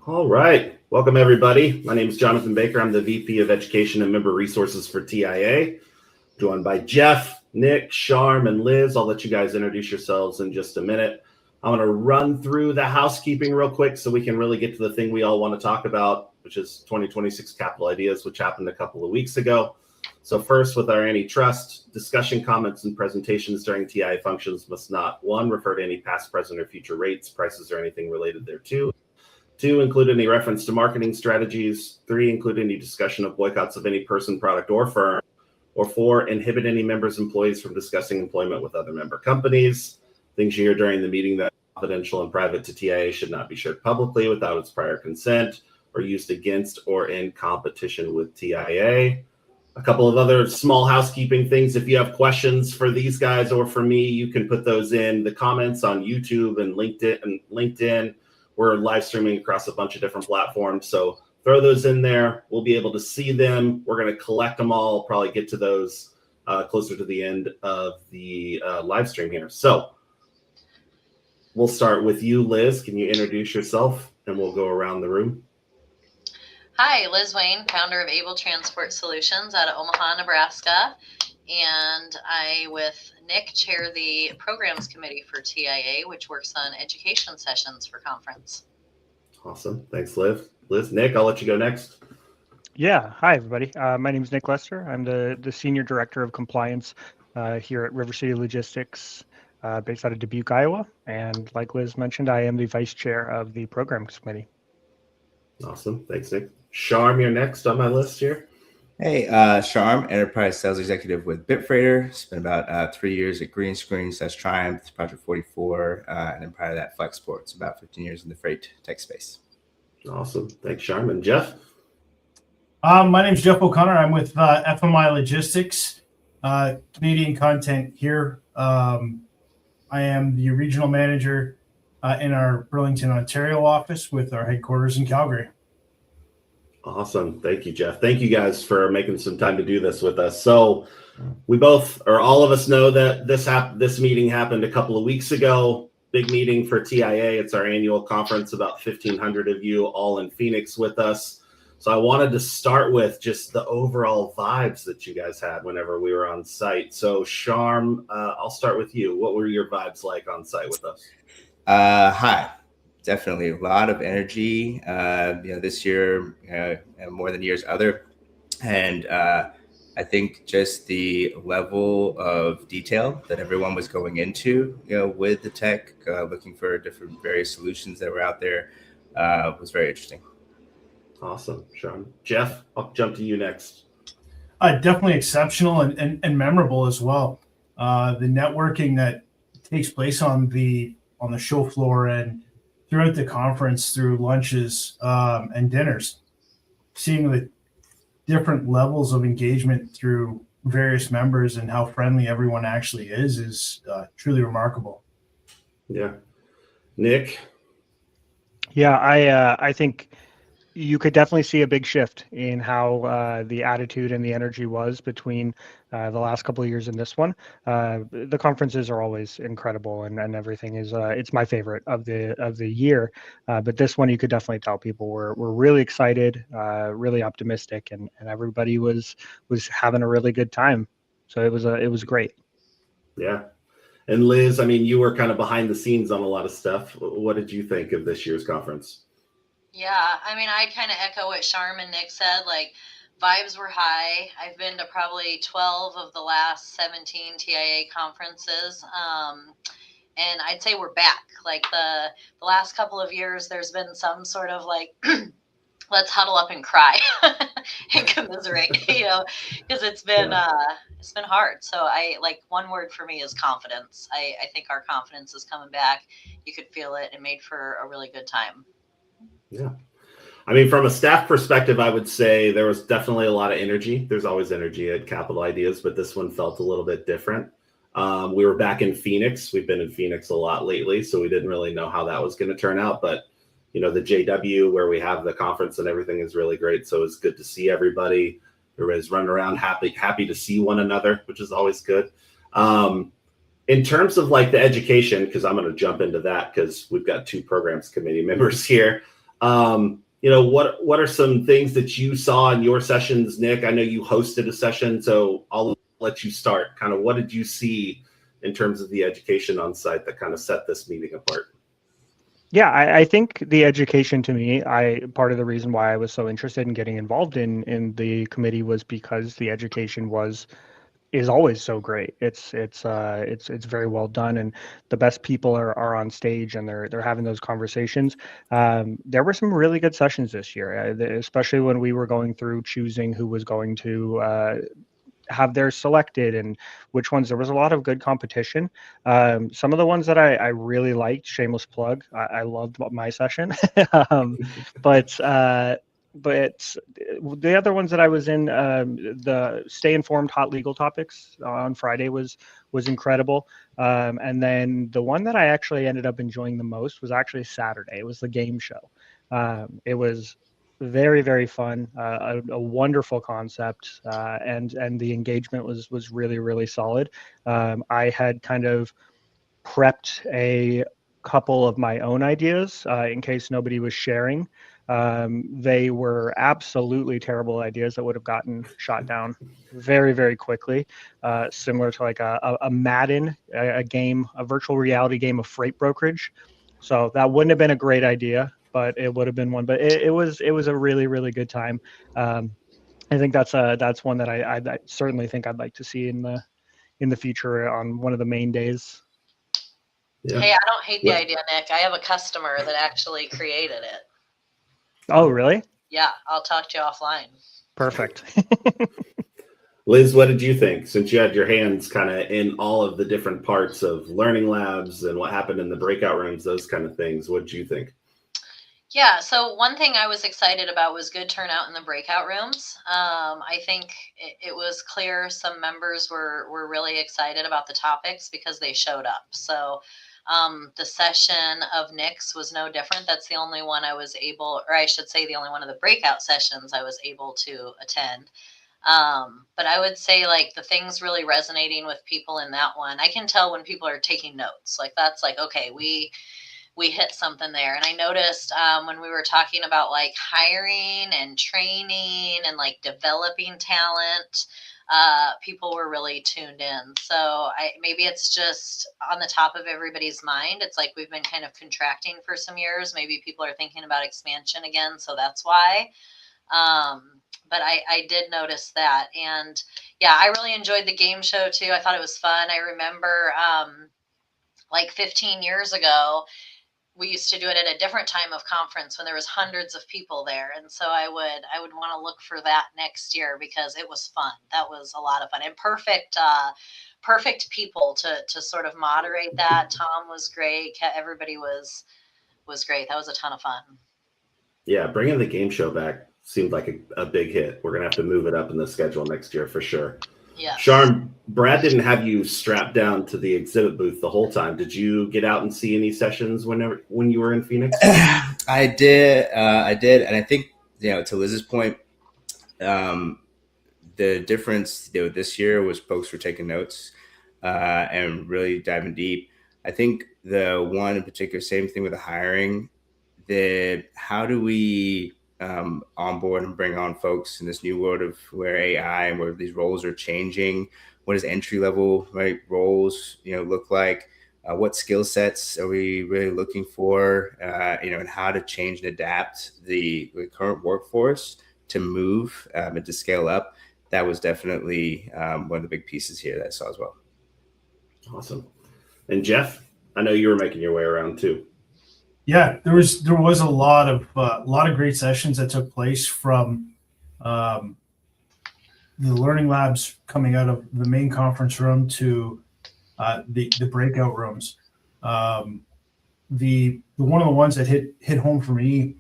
All right. Welcome, everybody. My name is Jonathan Baker. I'm the VP of Education and Member Resources for TIA. Joined by Jeff, Nick, Sharm, and Liz. I'll let you guys introduce yourselves in just a minute. I'm going to run through the housekeeping real quick so we can really get to the thing we all want to talk about, which is 2026 Capital Ideas, which happened a couple of weeks ago. So first, with our antitrust, discussion, comments, and presentations during TIA functions must not, 1, refer to any past, present, or future rates, prices, or anything related thereto. 2, include any reference to marketing strategies. 3, include any discussion of boycotts of any person, product, or firm. Or 4, inhibit any members' employees from discussing employment with other member companies. Things you hear during the meeting that are confidential and private to TIA should not be shared publicly without its prior consent or used against or in competition with TIA. A couple of other small housekeeping things. If you have questions for these guys or for me, you can put those in the comments on YouTube and LinkedIn. We're live streaming across a bunch of different platforms. So throw those in there. We'll be able to see them. We're going to collect them all, probably get to those closer to the end of the live stream here. So we'll start with you, Liz. Can you introduce yourself? And we'll go around the room. Hi, Liz Wayne, founder of Able Transport Solutions out of Omaha, Nebraska. And I, with Nick, chair the programs committee for TIA, which works on education sessions for conference. Awesome. Thanks, Liz. Nick, I'll let you go next. Yeah. Hi, everybody. My name is Nick Lester. I'm the Senior Director of Compliance here at River City Logistics, based out of Dubuque, Iowa. And like Liz mentioned, I am the Vice Chair of the Programs Committee. Awesome. Thanks, Nick. Sharm, you're next on my list here. Hey, Sharm, Enterprise Sales Executive with Bitfreighter. Spent about 3 years at Green Screen, Triumph, Project 44, and then prior to that, Flexports. About 15 years in the freight tech space. Awesome. Thanks, Sharm. And Jeff? My name is Jeff O'Connor. I'm with FMI Logistics, Canadian content here. I am the regional manager in our Burlington, Ontario office with our headquarters in Calgary. Awesome. Thank you, Jeff. Thank you guys for making some time to do this with us. So we both, or all of us, know that this meeting happened a couple of weeks ago. Big meeting for TIA. It's our annual conference, about 1,500 of you all in Phoenix with us. So I wanted to start with just the overall vibes that you guys had whenever we were on site. So Sharm, I'll start with you. What were your vibes like on site with us? Hi. Definitely a lot of energy, this year more than years other. And I think just the level of detail that everyone was going into, with the tech, looking for different various solutions that were out there was very interesting. Awesome, Sharm. Jeff, I'll jump to you next. Definitely exceptional and memorable as well. The networking that takes place on the show floor and throughout the conference, through lunches and dinners, seeing the different levels of engagement through various members and how friendly everyone actually is truly remarkable. Yeah. Nick? Yeah, I think you could definitely see a big shift in how the attitude and the energy was between the last couple of years and this one. The conferences are always incredible, and everything is it's my favorite of the year. But this one, you could definitely tell people were really excited, really optimistic, and everybody was having a really good time. So it was great. Yeah. And Liz, I mean, you were kind of behind the scenes on a lot of stuff. What did you think of this year's conference? Yeah, I mean, I kind of echo what Sharm and Nick said. Like, vibes were high. I've been to probably 12 of the last 17 TIA conferences. And I'd say we're back. Like the last couple of years, there's been some sort of like, let's huddle up and cry and commiserate, because it's been hard. So one word for me is confidence. I think our confidence is coming back. You could feel it. It made for a really good time. Yeah. I mean, from a staff perspective, I would say there was definitely a lot of energy. There's always energy at Capital Ideas, but this one felt a little bit different. We were back in Phoenix. We've been in Phoenix a lot lately, so we didn't really know how that was going to turn out. But, the JW where we have the conference and everything is really great. So it's good to see everybody. Everybody's running around happy to see one another, which is always good. In terms of like the education, because I'm going to jump into that because we've got 2 programs committee members here. What are some things that you saw in your sessions, Nick? I know you hosted a session, so I'll let you start. Kind of what did you see in terms of the education on site that kind of set this meeting apart? Yeah, I think the education to me, part of the reason why I was so interested in getting involved in the committee was because the education is always so great. It's very well done, and the best people are on stage and they're having those conversations. There were some really good sessions this year, especially when we were going through choosing who was going to have theirs selected and which ones. There was a lot of good competition. Some of the ones that I really liked, shameless plug, I loved my session. But the other ones that I was in, the Stay Informed Hot Legal Topics on Friday was incredible. And then the one that I actually ended up enjoying the most was actually Saturday. It was the game show. It was very, very fun, a wonderful concept, and the engagement was really, really solid. I had kind of prepped a couple of my own ideas in case nobody was sharing. They were absolutely terrible ideas that would have gotten shot down very, very quickly, similar to like a Madden, a game, a virtual reality game of freight brokerage. So that wouldn't have been a great idea, but it would have been one. But it was a really, really good time. I think that's one that I certainly think I'd like to see in the future on one of the main days. Yeah. Hey, I don't hate the idea, Nick. I have a customer that actually created it. Oh, really? Yeah, I'll talk to you offline. Perfect. Liz, what did you think, since you had your hands kind of in all of the different parts of learning labs and what happened in the breakout rooms, those kind of things? What did you think? Yeah, so one thing I was excited about was good turnout in the breakout rooms. I think it was clear some members were really excited about the topics because they showed up. So the session of Nick's was no different. That's the only one I was able, or I should say the only one of the breakout sessions I was able to attend. But I would say like the things really resonating with people in that one, I can tell when people are taking notes. Like that's like, okay, we hit something there. And I noticed when we were talking about like hiring and training and like developing talent, people were really tuned in. So maybe it's just on the top of everybody's mind. It's like we've been kind of contracting for some years. Maybe people are thinking about expansion again. So that's why. But I did notice that. And yeah, I really enjoyed the game show too. I thought it was fun. I remember like 15 years ago, we used to do it at a different time of conference when there was hundreds of people there. And so I would want to look for that next year because it was fun. That was a lot of fun and perfect people to sort of moderate that. Tom was great. Everybody was great. That was a ton of fun. Yeah. Bringing the game show back seemed like a big hit. We're going to have to move it up in the schedule next year for sure. Yeah. Sharm, Brad didn't have you strapped down to the exhibit booth the whole time. Did you get out and see any sessions when you were in Phoenix? I did, and I think to Liz's point, the difference this year was folks were taking notes and really diving deep. I think the one in particular, same thing with the hiring. How do we onboard and bring on folks in this new world of where AI and where these roles are changing? What does entry level roles look like? What skill sets are we really looking for? And how to change and adapt the current workforce to move and to scale up. That was definitely one of the big pieces here that I saw as well. Awesome. And Jeff, I know you were making your way around too. Yeah, there was a lot of great sessions that took place from the learning labs coming out of the main conference room to the breakout rooms. The one of the ones that hit home for me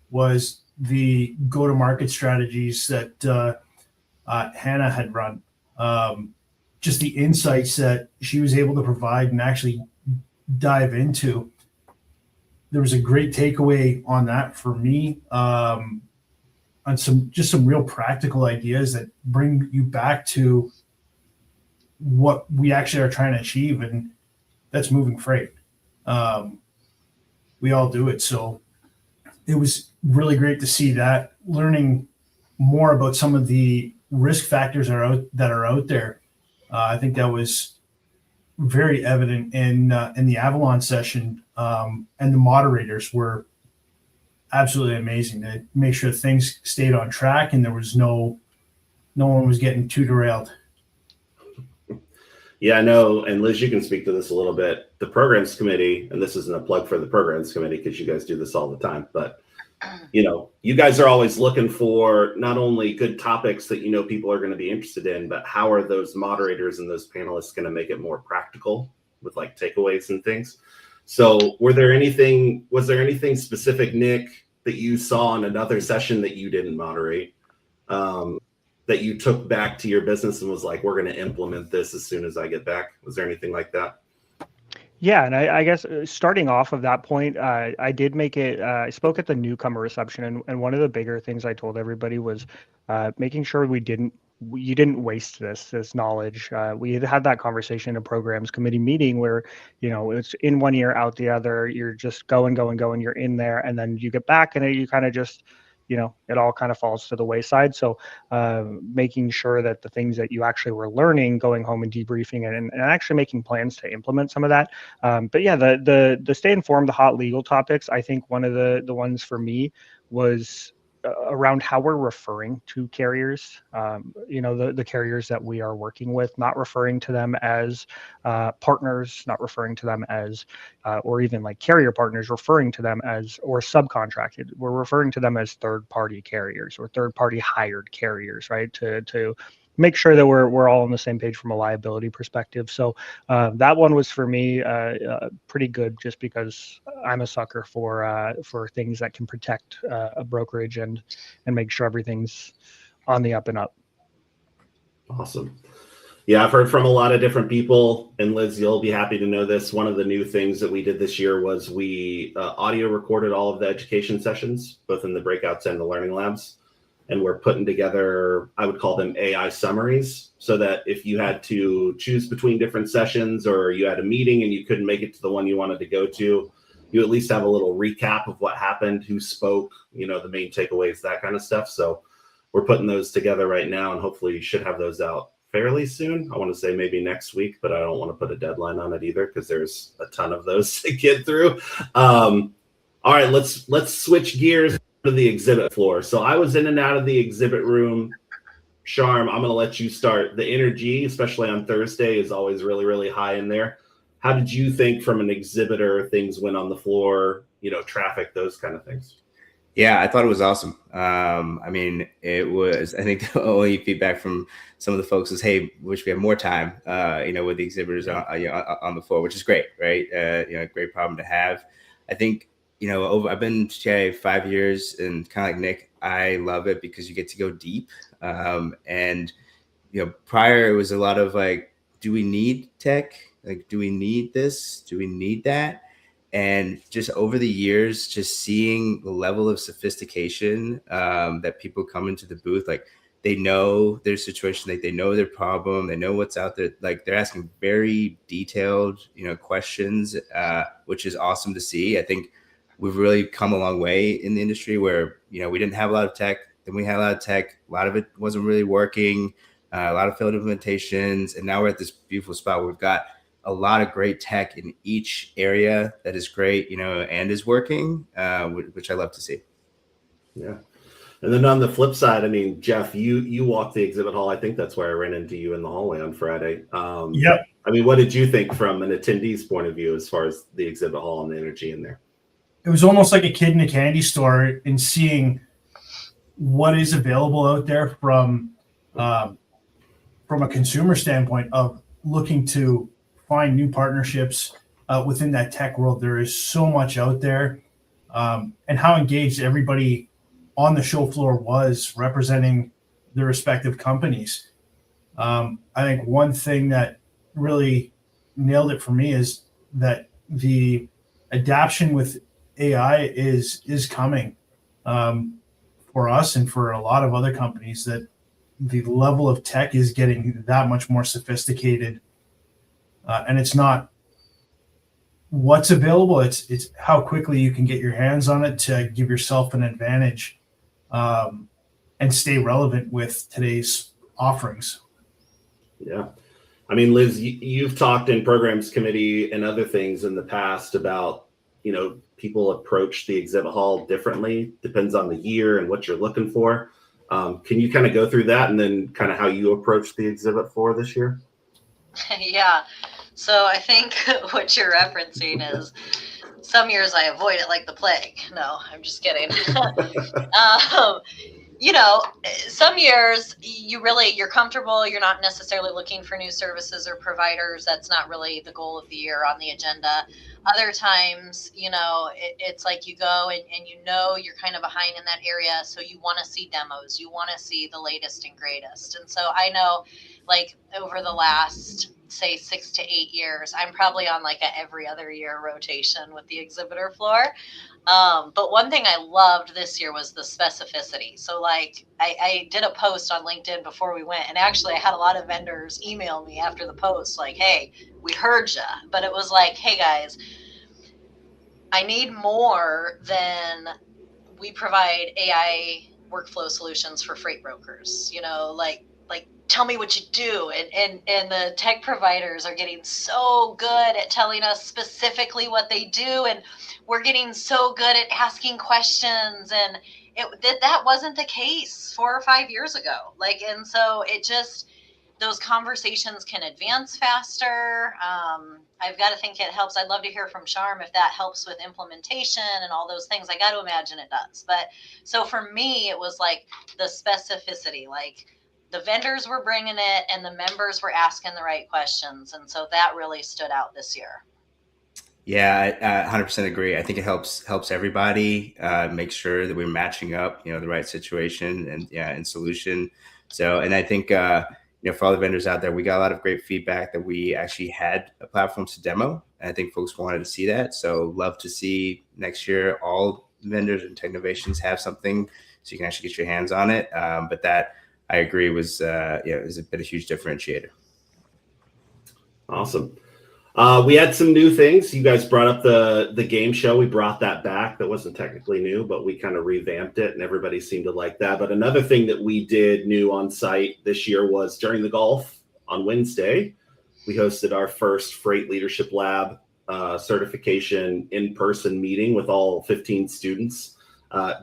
was the go-to-market strategies that Hannah had run. Just the insights that she was able to provide and actually dive into. There was a great takeaway on that for me, on some real practical ideas that bring you back to what we actually are trying to achieve, and that's moving freight. We all do it, so it was really great to see that, learning more about some of the risk factors that are out there. I think that was very evident in the Avalon session, and the moderators were absolutely amazing to make sure things stayed on track and there was no one was getting too derailed. Yeah, I know. And Liz, you can speak to this a little bit. The programs committee, and this isn't a plug for the programs committee because you guys do this all the time, but you guys are always looking for not only good topics that people are going to be interested in, but how are those moderators and those panelists going to make it more practical with like takeaways and things. So was there anything specific, Nick, that you saw in another session that you didn't moderate, that you took back to your business and was like, we're going to implement this as soon as I get back? Was there anything like that? Yeah, and I guess starting off of that point, I did make it. I spoke at the newcomer reception, and one of the bigger things I told everybody was making sure you didn't waste this knowledge. We had that conversation in a programs committee meeting where it's in one ear out the other. You're just going. You're in there, and then you get back, and you kind of just it all kind of falls to the wayside. So making sure that the things that you actually were learning, going home and debriefing and actually making plans to implement some of that. But yeah, the stay informed, the hot legal topics, I think one of the ones for me was around how we're referring to carriers, the carriers that we are working with, not referring to them as partners, not referring to them as, or even like carrier partners, referring to them as, or subcontracted. We're referring to them as third-party carriers or third-party hired carriers, right? To make sure that we're all on the same page from a liability perspective. So that one was for me pretty good, just because I'm a sucker for things that can protect a brokerage and make sure everything's on the up and up. Awesome. Yeah, I've heard from a lot of different people, and Liz, you'll be happy to know this. One of the new things that we did this year was we audio recorded all of the education sessions, both in the breakouts and the learning labs. And we're putting together, I would call them AI summaries, so that if you had to choose between different sessions or you had a meeting and you couldn't make it to the one you wanted to go to, you at least have a little recap of what happened, who spoke, the main takeaways, that kind of stuff. So we're putting those together right now, and hopefully you should have those out fairly soon. I want to say maybe next week, but I don't want to put a deadline on it either because there's a ton of those to get through. All right, let's switch gears to the exhibit floor. So I was in and out of the exhibit room. Sharm, I'm going to let you start. The energy, especially on Thursday, is always really, really high in there. How did you think from an exhibitor things went on the floor, traffic, those kind of things? Yeah, I thought it was awesome. I think the only feedback from some of the folks is, hey, wish we had more time, with the exhibitors on the floor, which is great, right? Great problem to have. I think, I've been to TIA 5 years, and kind of like Nick, I love it because you get to go deep. And prior it was a lot of like, do we need tech? Like, do we need this? Do we need that? And just over the years, just seeing the level of sophistication that people come into the booth, like they know their situation, like they know their problem, they know what's out there. Like they're asking very detailed, questions, which is awesome to see. I think we've really come a long way in the industry where, we didn't have a lot of tech, then we had a lot of tech, a lot of it wasn't really working, a lot of failed implementations. And now we're at this beautiful spot where we've got a lot of great tech in each area that is great, and is working, which I love to see. Yeah. And then on the flip side, I mean, Jeff, you walked the exhibit hall. I think that's where I ran into you in the hallway on Friday. Yep. I mean, what did you think from an attendee's point of view as far as the exhibit hall and the energy in there? It was almost like a kid in a candy store in seeing what is available out there from a consumer standpoint of looking to find new partnerships within that tech world. There is so much out there, and how engaged everybody on the show floor was representing their respective companies. I think one thing that really nailed it for me is that the adaptation with AI is coming for us and for a lot of other companies, that the level of tech is getting that much more sophisticated. And it's not what's available. It's how quickly you can get your hands on it to give yourself an advantage, and stay relevant with today's offerings. Yeah. I mean, Liz, you've talked in programs committee and other things in the past about, people approach the exhibit hall differently, depends on the year and what you're looking for. Can you kind of go through that and then kind of how you approach the exhibit for this year? Yeah. So I think what you're referencing is some years I avoid it like the plague. No, I'm just kidding. Some years you're comfortable. You're not necessarily looking for new services or providers. That's not really the goal of the year on the agenda. Other times, it's like you go and you're kind of behind in that area. So you want to see demos. You want to see the latest and greatest. And so I know, like, over the last, say, 6 to 8 years, I'm probably on like a every other year rotation with the exhibitor floor. But one thing I loved this year was the specificity. So like I did a post on LinkedIn before we went, and actually I had a lot of vendors email me after the post like, hey, we heard ya. But it was like, hey guys, I need more than we provide AI workflow solutions for freight brokers, like tell me what you do. And the tech providers are getting so good at telling us specifically what they do. And we're getting so good at asking questions. And that wasn't the case 4 or 5 years ago. And so those conversations can advance faster. I've got to think it helps. I'd love to hear from Sharm if that helps with implementation and all those things. I got to imagine it does. But so for me, it was like the specificity, like the vendors were bringing it and the members were asking the right questions. And so that really stood out this year. Yeah, I 100% agree. I think it helps everybody make sure that we're matching up, the right situation and solution. So, and I think, for all the vendors out there, we got a lot of great feedback that we actually had platforms to demo. And I think folks wanted to see that. So love to see next year all vendors and Technovations have something so you can actually get your hands on it. But that, I agree, was a huge differentiator. Awesome. We had some new things. You guys brought up the game show. We brought that back. That wasn't technically new, but we kind of revamped it and everybody seemed to like that. But another thing that we did new on site this year was during the golf on Wednesday, we hosted our first Freight Leadership Lab certification in-person meeting with all 15 students.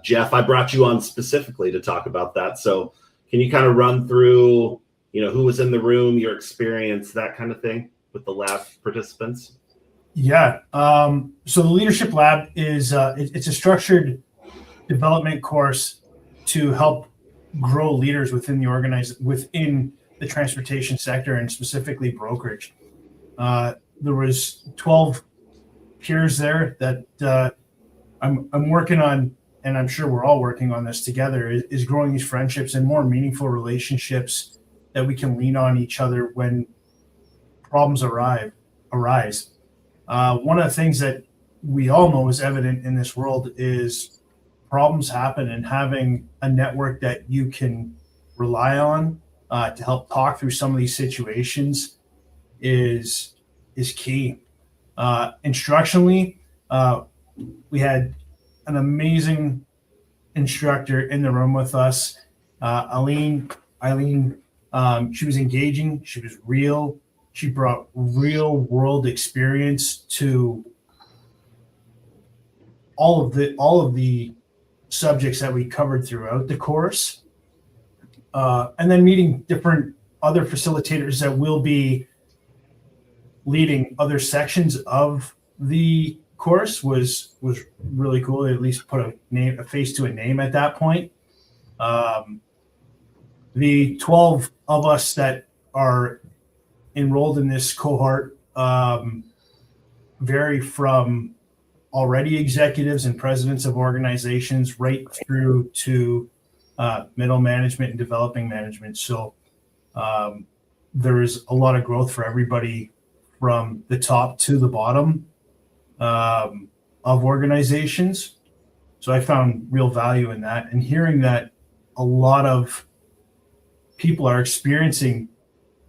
Jeff, I brought you on specifically to talk about that. So can you kind of run through, who was in the room, your experience, that kind of thing with the lab participants? Yeah. So the Leadership Lab is it's a structured development course to help grow leaders within the transportation sector and specifically brokerage. There was 12 peers there that I'm working on, and I'm sure we're all working on this together, is growing these friendships and more meaningful relationships that we can lean on each other when problems arise. One of the things that we all know is evident in this world is problems happen, and having a network that you can rely on to help talk through some of these situations is key. Instructionally, we had an amazing instructor in the room with us. Eileen, she was engaging. She was real. She brought real world experience to all of the subjects that we covered throughout the course. And then meeting different other facilitators that will be leading other sections of the course was really cool. They at least put a face to a name at that point. The 12 of us that are enrolled in this cohort vary from already executives and presidents of organizations right through to middle management and developing management. So there is a lot of growth for everybody from the top to the bottom of organizations. So I found real value in that, and hearing that a lot of people are experiencing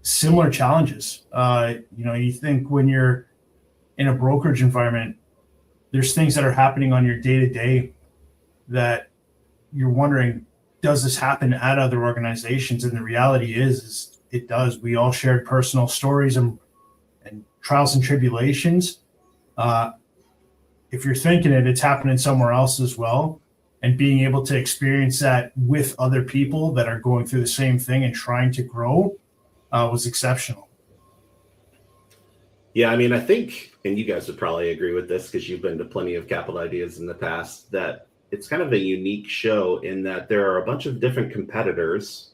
similar challenges. You think when you're in a brokerage environment, there's things that are happening on your day to day that you're wondering, does this happen at other organizations? And the reality is it does. We all shared personal stories and trials and tribulations. If you're thinking it's happening somewhere else as well. And being able to experience that with other people that are going through the same thing and trying to grow was exceptional. Yeah, I mean, I think, and you guys would probably agree with this because you've been to plenty of Capital Ideas in the past, that it's kind of a unique show in that there are a bunch of different competitors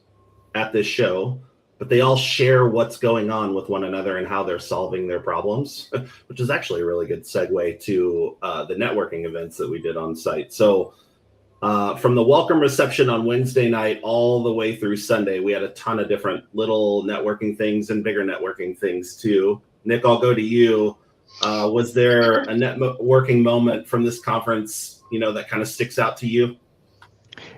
at this show, but they all share what's going on with one another and how they're solving their problems, which is actually a really good segue to the networking events that we did on site. So from the welcome reception on Wednesday night all the way through Sunday, we had a ton of different little networking things and bigger networking things too. Nick, I'll go to you. Was there a networking moment from this conference, that kind of sticks out to you?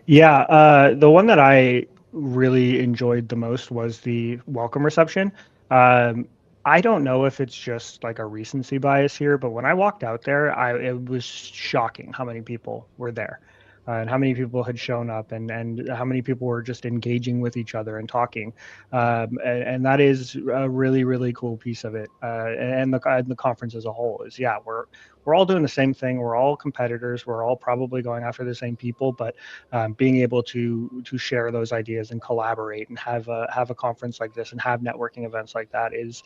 Yeah, the one that I really enjoyed the most was the welcome reception. I don't know if it's just like a recency bias here, but when I walked out there, it was shocking how many people were there. And how many people had shown up and how many people were just engaging with each other and talking. And that is a really, really cool piece of it. And the conference as a whole is, yeah, we're all doing the same thing. We're all competitors. We're all probably going after the same people, but being able to share those ideas and collaborate and have a conference like this and have networking events like that is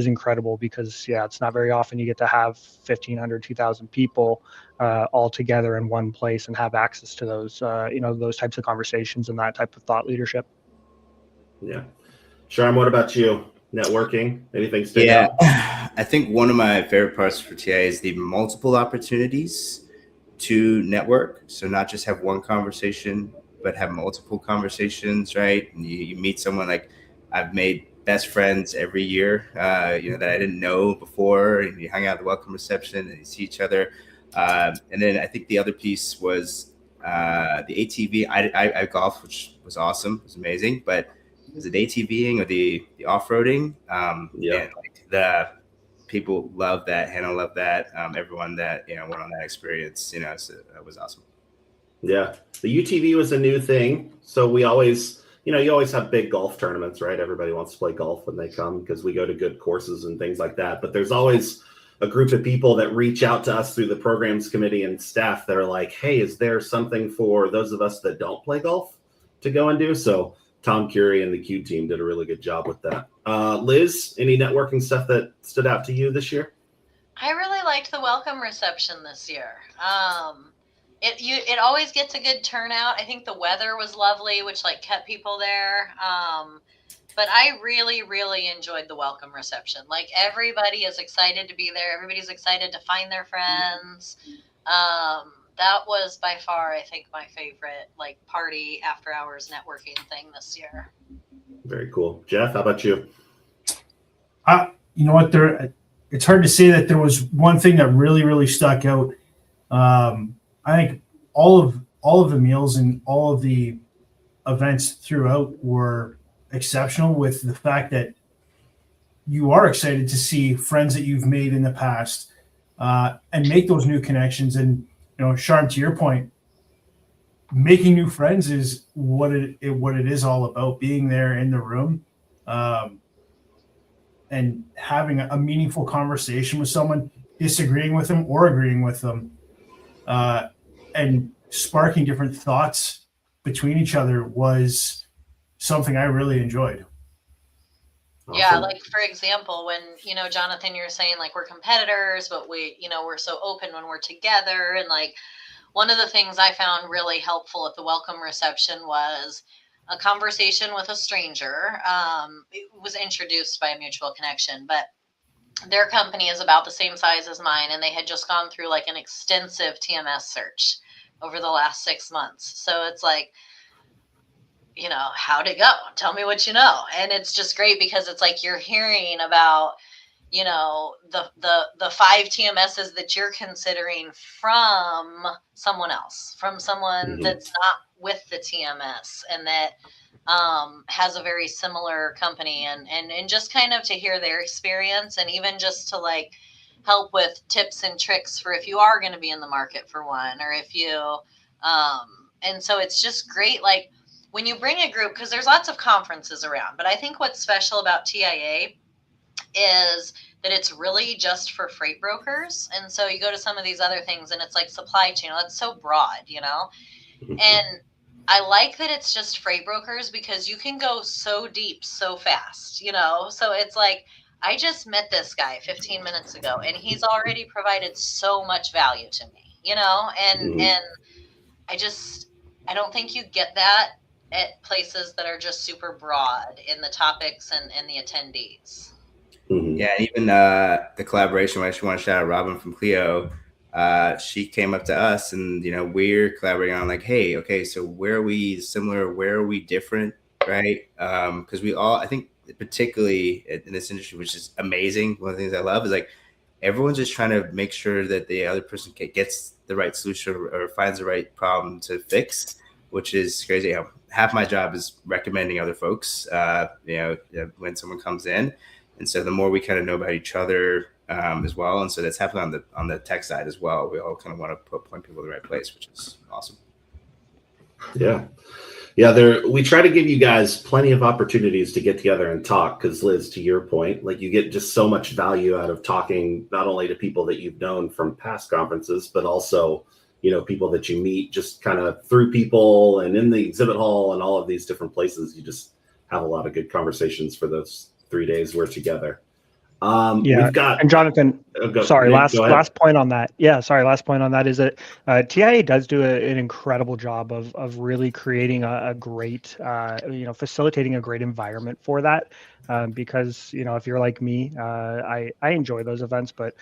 incredible, because yeah, it's not very often you get to have 1,500, 2,000 people all together in one place and have access to those, those types of conversations and that type of thought leadership. Yeah. Sharm, what about you? Networking? Anything stick out? I think one of my favorite parts for TIA is the multiple opportunities to network. So not just have one conversation, but have multiple conversations, right? And you meet someone. Like, I've made best friends every year, that I didn't know before, and you hang out at the welcome reception and you see each other. And then I think the other piece was the ATV. I golfed, which was awesome. It was amazing. But was it ATVing or the off-roading? Yeah. And like the people love that. Hannah loved that. Everyone that went on that experience, so that was awesome. Yeah, the UTV was a new thing. So we always, you always have big golf tournaments, right? Everybody wants to play golf when they come because we go to good courses and things like that. But there's always a group of people that reach out to us through the programs committee and staff that are like, hey, is there something for those of us that don't play golf to go and do? So Tom Curie and the Q team did a really good job with that. Liz, any networking stuff that stood out to you this year? I really liked the welcome reception this year. It always gets a good turnout. I think the weather was lovely, which kept people there. But I really, really enjoyed the welcome reception. Like, everybody is excited to be there. Everybody's excited to find their friends. That was by far, I think, my favorite party after hours networking thing this year. Very cool. Jeff, how about you? You know what? It's hard to say that there was one thing that really, really stuck out. I think all of the meals and all of the events throughout were exceptional, with the fact that you are excited to see friends that you've made in the past and make those new connections. And Sharm, to your point, making new friends is what it is all about. Being there in the room and having a meaningful conversation with someone, disagreeing with them or agreeing with them, and sparking different thoughts between each other was something I really enjoyed. Awesome. Yeah, for example, when Jonathan, you're saying we're competitors, but we're so open when we're together. And one of the things I found really helpful at the welcome reception was a conversation with a stranger. It was introduced by a mutual connection, but their company is about the same size as mine, and they had just gone through an extensive TMS search over the last 6 months. So it's how'd it go? Tell me what you know. And it's just great because it's you're hearing about, the 5 TMSs that you're considering from someone else, from someone that's not with the TMS and that has a very similar company, and just kind of to hear their experience, and even just to help with tips and tricks for if you are going to be in the market for one, or if you, and so it's just great. Like when you bring a group, because there's lots of conferences around, but I think what's special about TIA is that it's really just for freight brokers. And so you go to some of these other things and it's like supply chain. That's so broad, you know? And I like that it's just freight brokers because you can go so deep so fast, you know? So it's like, I just met this guy 15 minutes ago and he's already provided so much value to me, you know? And I don't think you get that at places that are just super broad in the topics and the attendees. Yeah, and even the collaboration. I just want to shout out Robin from Clio. She came up to us, and we're collaborating on like, hey, okay, so where are we similar? Where are we different? Right? Because we all, I think, particularly in this industry, which is amazing. One of the things I love is like everyone's just trying to make sure that the other person gets the right solution or finds the right problem to fix, which is crazy. Half my job is recommending other folks. When someone comes in. And so the more we kind of know about each other as well. And so that's happening on the tech side as well. We all kind of want to point people in the right place, which is awesome. Yeah. We try to give you guys plenty of opportunities to get together and talk. Because Liz, to your point, like you get just so much value out of talking, not only to people that you've known from past conferences, but also, people that you meet just kind of through people and in the exhibit hall and all of these different places. You just have a lot of good conversations for those 3 days we're together. We've got, and Jonathan, last point on that. Yeah, sorry, last point on that is that TIA does do an incredible job of really creating a great, facilitating a great environment for that. Because if you're like me, I enjoy those events, but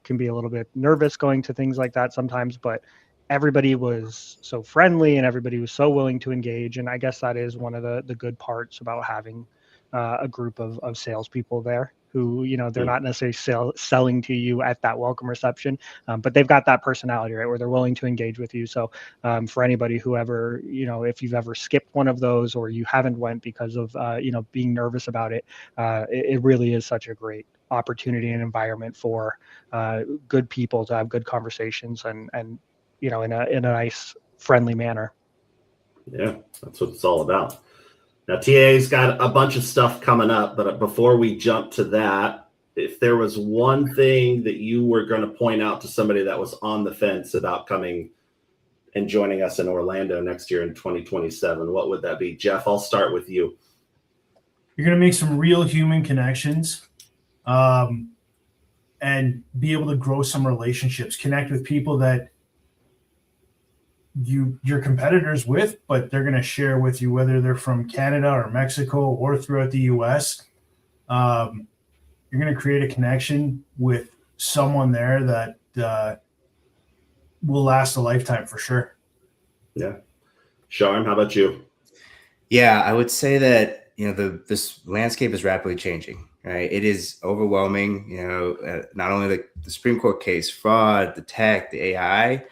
can be a little bit nervous going to things like that sometimes. But everybody was so friendly and everybody was so willing to engage, and I guess that is one of the good parts about having a group of salespeople there who, they're not necessarily selling to you at that welcome reception, but they've got that personality, right, where they're willing to engage with you. So for anybody who ever, if you've ever skipped one of those or you haven't went because of, being nervous about it, it really is such a great opportunity and environment for good people to have good conversations and in a nice, friendly manner. Yeah, that's what it's all about. Now, TA's got a bunch of stuff coming up, but before we jump to that, if there was one thing that you were going to point out to somebody that was on the fence about coming and joining us in Orlando next year in 2027, what would that be? Jeff, I'll start with you. You're going to make some real human connections and be able to grow some relationships, connect with people that you're competitors with, but they're going to share with you, whether they're from Canada or Mexico or throughout the US. You're going to create a connection with someone there that will last a lifetime for sure. Yeah. Sharm, how about you? Yeah, I would say that, this landscape is rapidly changing, right? It is overwhelming, not only the Supreme Court case, fraud, the tech, the AI.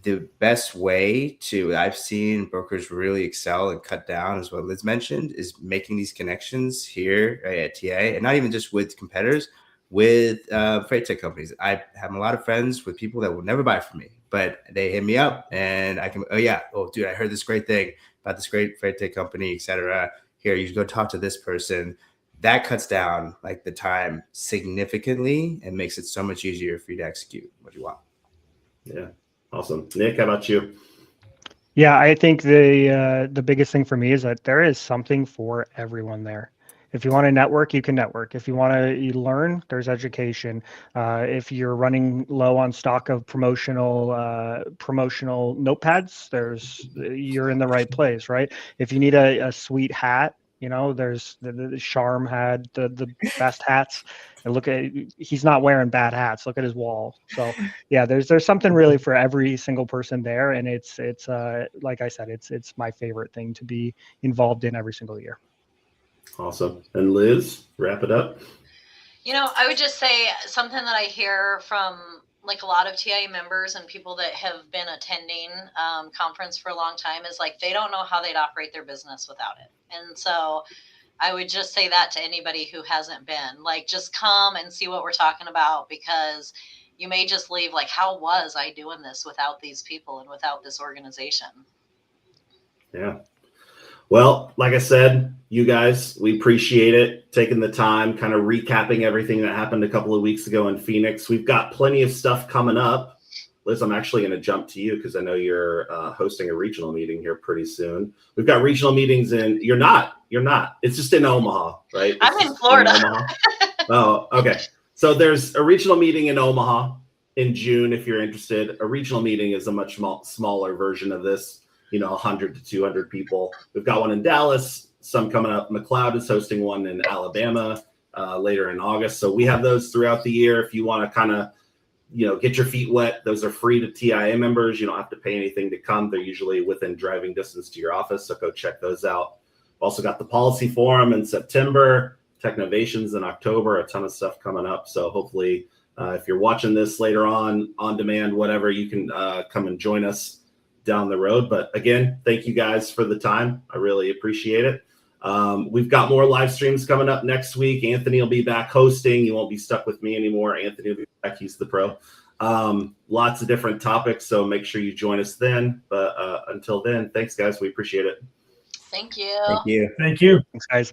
The best way I've seen brokers really excel and cut down, as what Liz mentioned, is making these connections here at TA, and not even just with competitors, with freight tech companies. I have a lot of friends with people that will never buy from me, but they hit me up and I can, dude, I heard this great thing about this great freight tech company, etc. Here, you should go talk to this person. That cuts down like the time significantly and makes it so much easier for you to execute what you want. Yeah. Awesome. Nick, how about you? Yeah, I think the biggest thing for me is that there is something for everyone there. If you want to network, you can network. If you want to learn, there's education. If you're running low on stock of promotional notepads, you're in the right place, right? If you need a sweet hat, there's the Sharm had the best hats. And he's not wearing bad hats. Look at his wall. So yeah, there's something really for every single person there, and it's like I said, it's my favorite thing to be involved in every single year. Awesome. And Liz, wrap it up. I would just say something that I hear from like a lot of TIA members and people that have been attending conference for a long time is like they don't know how they'd operate their business without it. And so I would just say that to anybody who hasn't been. Like, just come and see what we're talking about, because you may just leave like, how was I doing this without these people and without this organization? Yeah. Well, like I said, you guys, we appreciate it, taking the time, kind of recapping everything that happened a couple of weeks ago in Phoenix. We've got plenty of stuff coming up. Liz, I'm actually going to jump to you because I know you're hosting a regional meeting here pretty soon. We've got regional meetings you're not. It's just in Omaha, right? I'm in Florida. Oh, okay. So there's a regional meeting in Omaha in June if you're interested. A regional meeting is a much smaller version of this, 100 to 200 people. We've got one in Dallas, some coming up. McLeod is hosting one in Alabama later in August. So we have those throughout the year. If you want to kind of get your feet wet, those are free to TIA members. You don't have to pay anything to come. They're usually within driving distance to your office, so go check those out. Also got the Policy Forum in September, Technovations in October, a ton of stuff coming up. So hopefully, if you're watching this later on demand, whatever, you can come and join us down the road. But again, thank you guys for the time. I really appreciate it. We've got more live streams coming up next week. Anthony will be back hosting. You won't be stuck with me anymore. Anthony will be back. He's the pro. Lots of different topics, so make sure you join us then. But until then, thanks, guys. We appreciate it. Thank you. Thank you. Thank you. Thanks, guys.